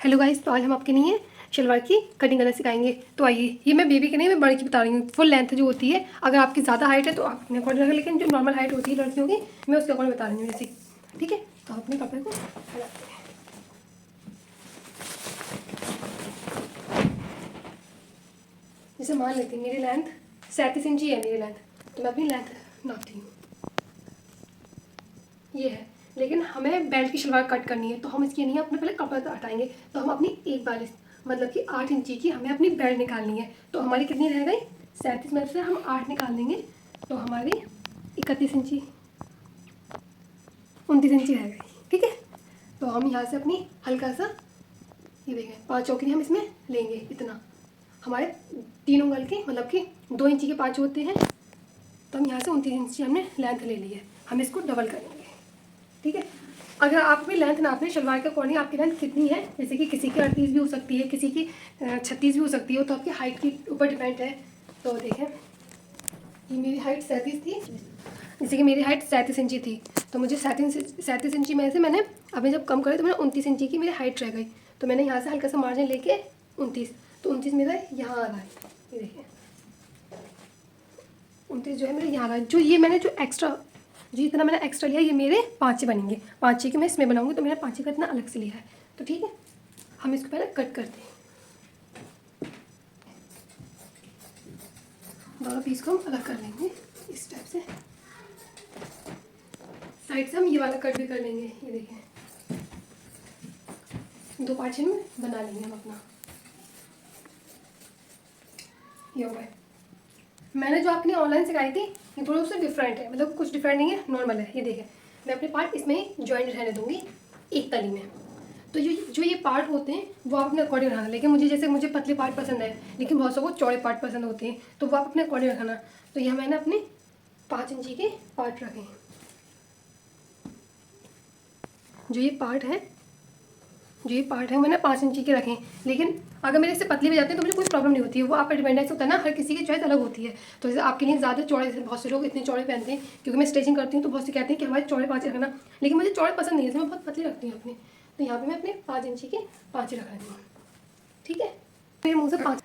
Hello guys, तो आज हम आपके लिए शलवार की कटिंग करना सिखाएंगे। तो आइए, ये मैं बेबी के नहीं, मैं बड़े की बता रही हूँ। फुल लेंथ जो होती है, अगर आपकी ज़्यादा हाइट है तो आप अपने अकॉर्डिंग रखें, लेकिन जो नॉर्मल हाइट होती है लड़कियों की, मैं उसके अकॉर्डिंग बता रही हूँ जैसे। ठीक है, तो आप अपने कपड़े को फैलाते हैं। जैसे मान लेते हैं मेरी लेंथ 37 इंची है मेरी लेंथ, तो मैं अपनी लेंथ नापती हूँ, ये है। लेकिन हमें बेल्ट की शलवार कट करनी है, तो हम इसके लिए अपने पहले कपड़ा हटाएंगे। तो हम अपनी 1/42 मतलब कि 8 इंची की हमें अपनी बेल्ट निकालनी है। तो हमारी कितनी रह गई? 37 में से हम 8 निकाल देंगे, तो हमारी 31 इंची 29 इंची रह गई। ठीक है, तो हम यहाँ से अपनी हल्का सा ये देखें 5 चौकरी हम इसमें लेंगे। इतना हमारे 3 उंगल के मतलब कि 2 इंची के 5 होते हैं, तो हम यहाँ से 29 इंची हमने लेंथ ले ली है। हम इसको डबल करेंगे। ठीक है, अगर आप अपनी लेंथ नापने शलवार के अकॉर्डिंग आपकी लेंथ कितनी है, जैसे कि किसी की 38 भी हो सकती है, किसी की 36 भी हो सकती है, तो आपकी हाइट के ऊपर डिपेंड है। तो देखें, ये मेरी हाइट 37 थी, जैसे कि मेरी हाइट 37 इंची थी, तो मुझे 37 इंची में से मैंने अभी जब कम करे तो मैंने 29 इंची की मेरी हाइट रह गई। तो मैंने यहाँ से हल्का सा मार्जिन लेके 29, तो 29 मेरा यहाँ आ रहा है। ये देखिए 29 जो है मेरे यहाँ आ रहा है। जो ये मैंने जो एक्स्ट्रा जी इतना मैंने एक्स्ट्रा लिया, ये मेरे पाँचे बनेंगे। पाँचे के मैं इसमें बनाऊंगी, तो मैंने पाँचे का इतना अलग से लिया है। तो ठीक है, हम इसको पहले कट करते हैं। दोनों पीस को हम अलग कर लेंगे इस टाइप से। साइड से हम ये वाला कट भी कर लेंगे। ये देखें, 2 पाँचे में बना लेंगे हम अपना। ये हो गए। मैंने जो आपके लिए ऑनलाइन सिखाई थी, ये थोड़ा उससे डिफरेंट है, मतलब कुछ डिफरेंट नहीं है, नॉर्मल है। ये देखें, मैं अपने पार्ट इसमें ही ज्वाइंट रहने दूंगी एक तली में। तो ये पार्ट होते हैं वो आप अपने अकॉर्डिंग रखना। लेकिन मुझे पतले पार्ट पसंद है, लेकिन बहुत सबको चौड़े पार्ट पसंद होते हैं, तो वो आप अपने अकॉर्डिंग रखना। तो यहाँ मैंने अपने 5 इंची के पार्ट रखे हैं। जो ये पार्ट है मैंने 5 इंची के रखे हैं। लेकिन अगर मेरे इससे पतले भी जाते हैं तो मुझे कोई प्रॉब्लम नहीं होती है, वो आप पर डिपेंड है। होता है ना, हर किसी की चॉइस अलग होती है। तो जैसे आपके लिए ज़्यादा चौड़े, बहुत से लोग इतने चौड़े पहनते हैं, क्योंकि मैं स्टिचिंग करती हूँ तो बहुत से कहते हैं कि हमारे चौड़े 5 रखना, लेकिन मुझे चौड़े पसंद नहीं है, मैं बहुत पतले रखती हूँ अपने। तो यहाँ पर मैं अपने 5 इंची के 5 रख रही हूँ। ठीक है, मेरे मुँह से 5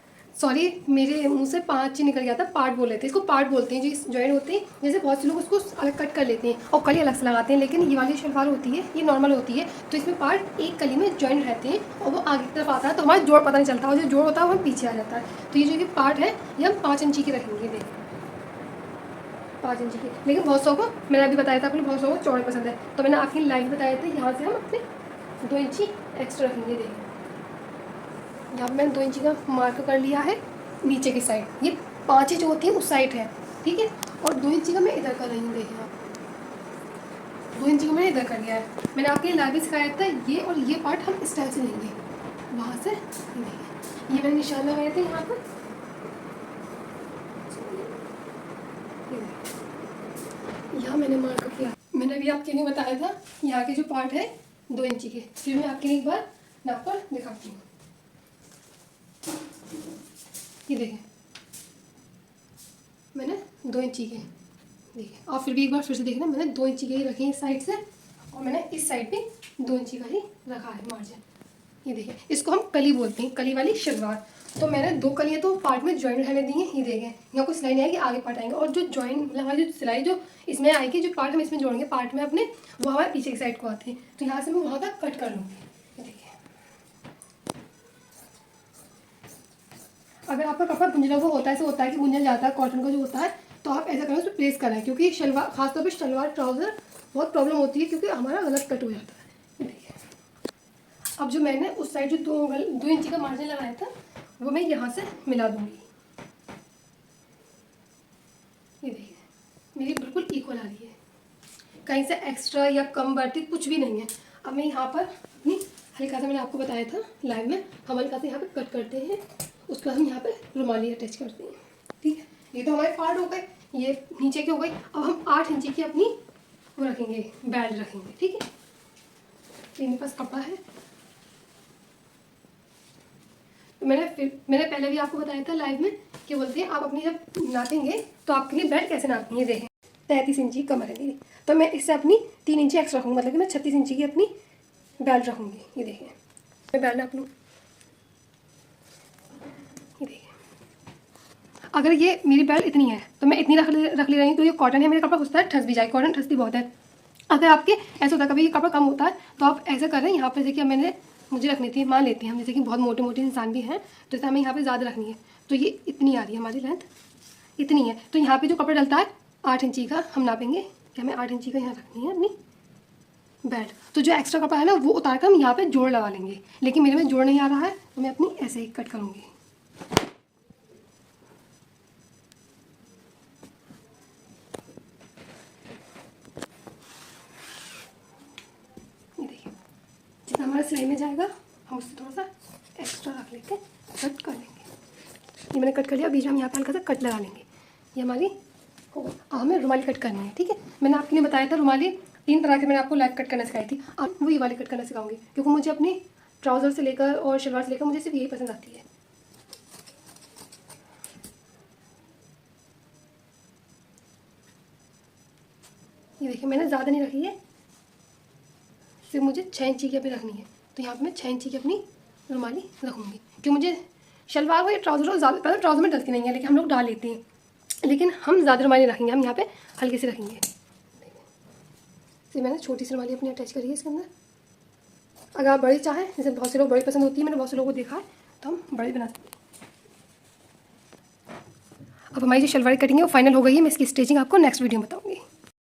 मेरे मुंह से 5 ही निकल गया था। पार्ट बोल लेते हैं इसको, पार्ट बोलते हैं जो जॉइंट होते हैं। जैसे बहुत से लोग उसको अलग कट कर लेते हैं और कली अलग से लगाते हैं, लेकिन ये वाली शलवार होती है ये नॉर्मल होती है, तो इसमें पार्ट एक कली में जॉइंट रहते हैं और वो आगे की तरफ आता है, तो हमारा जोड़ पता नहीं चलता, और जो जोड़ होता है वो पीछे आ जाता है। तो ये जो पार्ट है ये हम 5 इंची की रखेंगे। देख 5 इंची की। लेकिन बहुत सौ को मैंने अभी बताया था, अपने बहुत सौ को चौड़े पसंद है, तो मैंने आपकी लाइन बताया था। यहाँ से हम अपने 2 इंची एक्स्ट्रा रखेंगे। देखिए यहाँ पर मैंने 2 इंची का मार्क कर लिया है नीचे की साइड। ये 5 जो होती है उस साइड है। ठीक है, और 2 इंची का मैं इधर कर रही हूँ। देखिए आप, 2 इंची का मैंने इधर कर लिया है। मैंने आपके लाइव भी सिखाया था, ये और ये पार्ट हम इस टाइप से लेंगे वहाँ से। ये मैंने निशान लगाए थे यहाँ पर, यहाँ मैंने मार्क किया। मैंने अभी आपके लिए बताया था यहाँ के जो पार्ट है 2 इंची के। फिर मैं आपके लिए एक बार नाप कर दिखाती हूँ। ये देखें मैंने 2 इंची के, देखिए, और फिर भी एक बार फिर से देखना, मैंने 2 इंची के ही रखे हैं इस साइड से, और मैंने इस साइड पे 2 इंची का ही रखा है मार्जिन। ये देखिए, इसको हम कली बोलते हैं, कली वाली शलवार। तो मैंने 2 कलियाँ तो पार्ट में ज्वाइंट रहने दी हैं। ये देखें, यहाँ कोई सिलाई नहीं आएगी, आगे पार्ट आएंगे, और जो ज्वाइंट मतलब हमारी जो सिलाई जो इसमें आएगी, जो पार्ट हम इसमें जोड़ेंगे पार्ट में अपने, वो हमारे पीछे की साइड को आती है। तो यहाँ से मैं वहाँ तक कट कर लूँगी। ये देखिए, अगर आपका कपड़ा गुंजना हुआ होता है, ऐसा होता है कि गुंजन जाता है, कॉटन का जो होता है, तो आप ऐसा करें उसमें प्लेस कराएं, क्योंकि शलवार खासतौर पर शलवार ट्राउज़र बहुत प्रॉब्लम होती है, क्योंकि हमारा गलत कट हो जाता है। देखिए, अब जो मैंने उस साइड जो 2 इंची का मार्जिन लगाया था, वो मैं यहाँ से मिला दूँगी। ये देखिए, मेरी बिल्कुल इक्वल आ रही है, कहीं से एक्स्ट्रा या कम बढ़ती कुछ भी नहीं है। अब मैं यहाँ पर अपनी हल्का सा, मैंने आपको बताया था लाइव में, हम हल्का से यहाँ पे कट करते हैं, उसके बाद हम यहाँ पे रुमाली अटैच करते हैं। ठीक है, ये तो हमारे पार्ट हो गए, ये नीचे के हो गई। अब हम 8 इंची की अपनी वो रखेंगे, बेल्ट रखेंगे। ठीक है, ये मेरे पास कपड़ा है। तो मैंने पहले भी आपको बताया था लाइव में कि बोलते हैं आप अपनी जब नापेंगे तो आपके लिए बेल्ट कैसे नापनी है। देखें 33 इंची कमर है मेरी, तो मैं इससे अपनी 3 इंची एक्स्ट्रा रखूँगी, मतलब कि मैं 36 इंची की अपनी बेल्ट रखूँगी। ये देखें, बेल्ट नाप लूँ। ये देखिए, अगर ये मेरी बेल्ट इतनी है तो मैं इतनी रख ले रही हूँ, तो ये कॉटन है, मेरा कपड़ा घुसता है, ठस भी जाए, कॉटन ठसती बहुत है। अगर आपके ऐसा होता है कभी कपड़ा कम होता है तो आप ऐसा कर रहे हैं, यहाँ पर देखिए मुझे रखनी थी, मान लेते हैं हम जैसे कि बहुत मोटे मोटे इंसान भी हैं, तो जैसे हमें यहाँ पे ज़्यादा रखनी है, तो ये इतनी आ रही है हमारी लेंथ, इतनी है, तो यहाँ पे जो कपड़ा डलता है 8 इंची का हम नापेंगे कि हमें 8 इंची का यहाँ रखनी है अपनी बेल्ट। तो जो एक्स्ट्रा कपड़ा है ना वो उतार कर हम यहाँ पे जोड़ लगा लेंगे, लेकिन मेरे में जोड़ नहीं आ रहा है तो मैं अपनी ऐसे ही कट करूँगी। ये देखिए, जितना हमारा सिलाई में जाएगा हम उससे थोड़ा सा एक्स्ट्रा रख लेके कट कर लेंगे। ये मैंने कट कर लिया, बीच में हम यहाँ पे हल्का सा कट लगा लेंगे। ये हमारी हमें रुमाली कट करनी है, ठीक है। मैंने आपके लिए बताया था रुमाली 3 तरह के मैंने आपको लाइव कट करना सिखाई थी, अब वो ये वाली कट करना सिखाऊंगी, क्योंकि मुझे अपनी ट्राउज़र से लेकर और शलवार से लेकर मुझे सिर्फ यही पसंद आती है। ये देखिए, मैंने ज़्यादा नहीं रखी है, सिर्फ मुझे 6 इंची की अपनी रखनी है, तो यहाँ पर मैं 6 इंची की अपनी रुमाली रखूँगी। क्यों, मुझे शलवार हो या ट्राउज़र हो, ज़्यादा पहले ट्राउज़र में डलती नहीं है, लेकिन हम लोग डाल लेते हैं, लेकिन हम ज़्यादा रुमाली रखेंगे, हम यहाँ पे हल्के से रखेंगे। मैंने छोटी सी रुमाली अपनी अटैच करी है इसके अंदर। अगर आप बड़ी चाहें, जैसे बहुत से लोग बड़ी पसंद होती है, मैंने बहुत से लोगों को देखा है, तो हम बड़ी बना सकते हैं। अब हमारी जो शलवार कटिंग है वो फाइनल हो गई है, मैं इसकी स्टिचिंग आपको नेक्स्ट वीडियो में बताऊँगी।